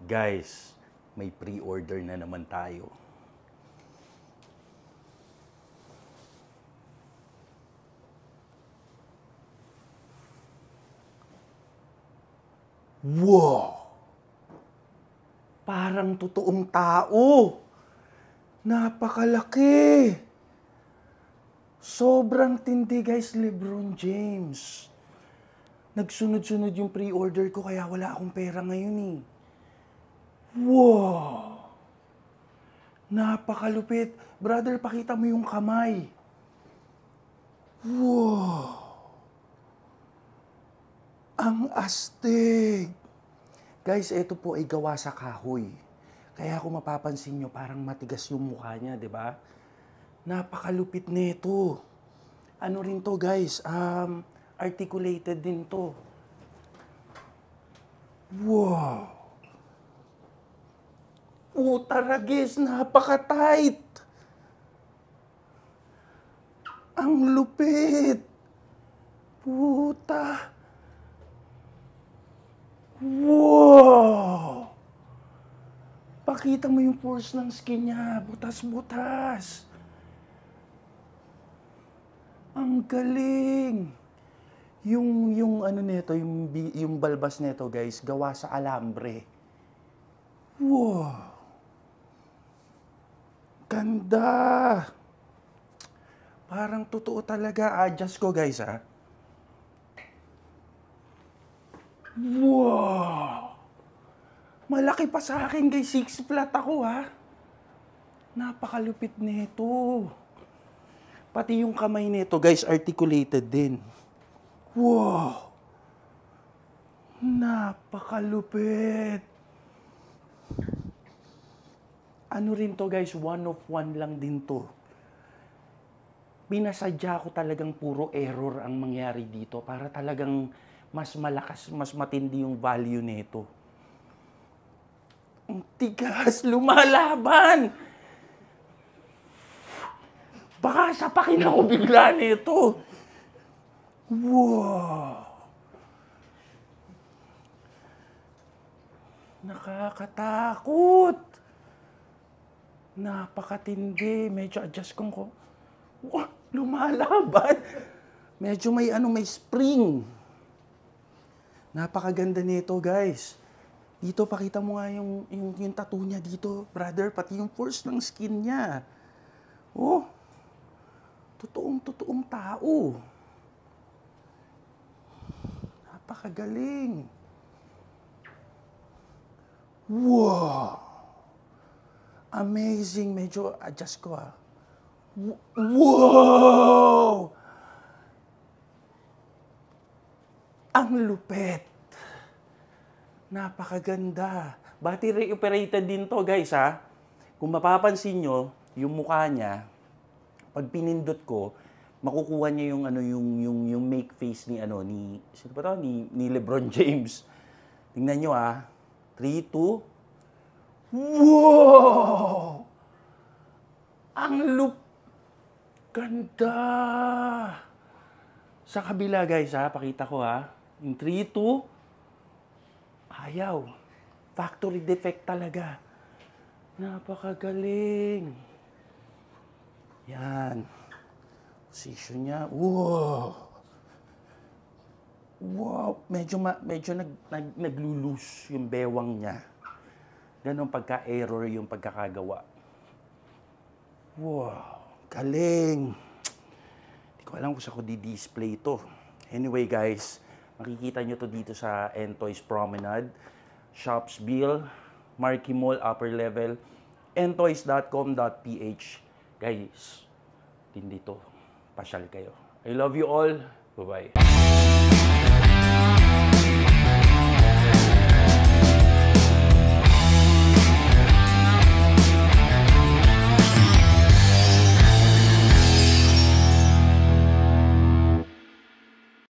Guys, may pre-order na naman tayo. Wow! Parang totoong tao. Napakalaki. Sobrang tindi guys, LeBron James. Nagsunod-sunod yung pre-order ko kaya wala akong pera ngayon eh. Wow! Napakalupit. Brother, pakita mo yung kamay. Wow! Ang astig. Guys, ito po ay gawa sa kahoy. Kaya kung mapapansin nyo, parang matigas yung mukha niya, di ba? Napakalupit nito. Ano rin to, guys? Articulated din to. Wow! Utaragis, napaka-tight. Ang lupit. Puta. Wow! Pakita mo yung pores ng skin niya. Butas-butas. Ang galing. Yung ano nito, yung balbas nito, guys, gawa sa alambre. Wow! Ganda! Parang totoo talaga. Adjust ko, guys, ha? Wow! Malaki pa sa akin, guys. 6 flat ako, ha? Napakalupit nito. Pati yung kamay nito, guys, articulated din. Wow! Napakalupit. Ano rin to, guys? 1 of 1 lang din to. Pinasadya ko talagang puro error ang mangyari dito para talagang mas malakas, mas matindi yung value nito. Ang tigas, lumalaban! Baka sapakin ako bigla nito. Wow! Nakakatakot! Napakatindi. Medyo adjust ko. Wow! Lumalaban! Medyo may spring. Napakaganda nito, guys. Dito, pakita mo nga yung tattoo niya dito, brother. Pati yung pores ng skin niya. Oh, totoong tao. Napakagaling. Wow! Amazing. Medyo adjust ko, ha. Wow! Ang lupit. Napakaganda. Battery operated din to, guys, ha. Kung mapapansin nyo, yung mukha niya, pag pinindot ko, makukuha niya yung yung make face ni sino ba to? Ni LeBron James. Tingnan nyo, ha. 3, 2. Wow! Ang ganda. Sa kabila, guys, ha. Pakita ko, ha. Yung 3, 2. Ayaw. Factory defect talaga. Napakagaling. Yan. Position niya. Wow. Wow. Medyo naglo-loose yung bewang niya. Ganon pagka-error yung pagkakagawa. Wow. Galing. Hindi ko alam kung saan ko di-display ito. Anyway, guys, makikita nyo to dito sa Entoys Promenade, Shopsville, Marquee Mall, upper level, entoys.com.ph. Guys, hindi to. Pasyal kayo. I love you all. Bye-bye.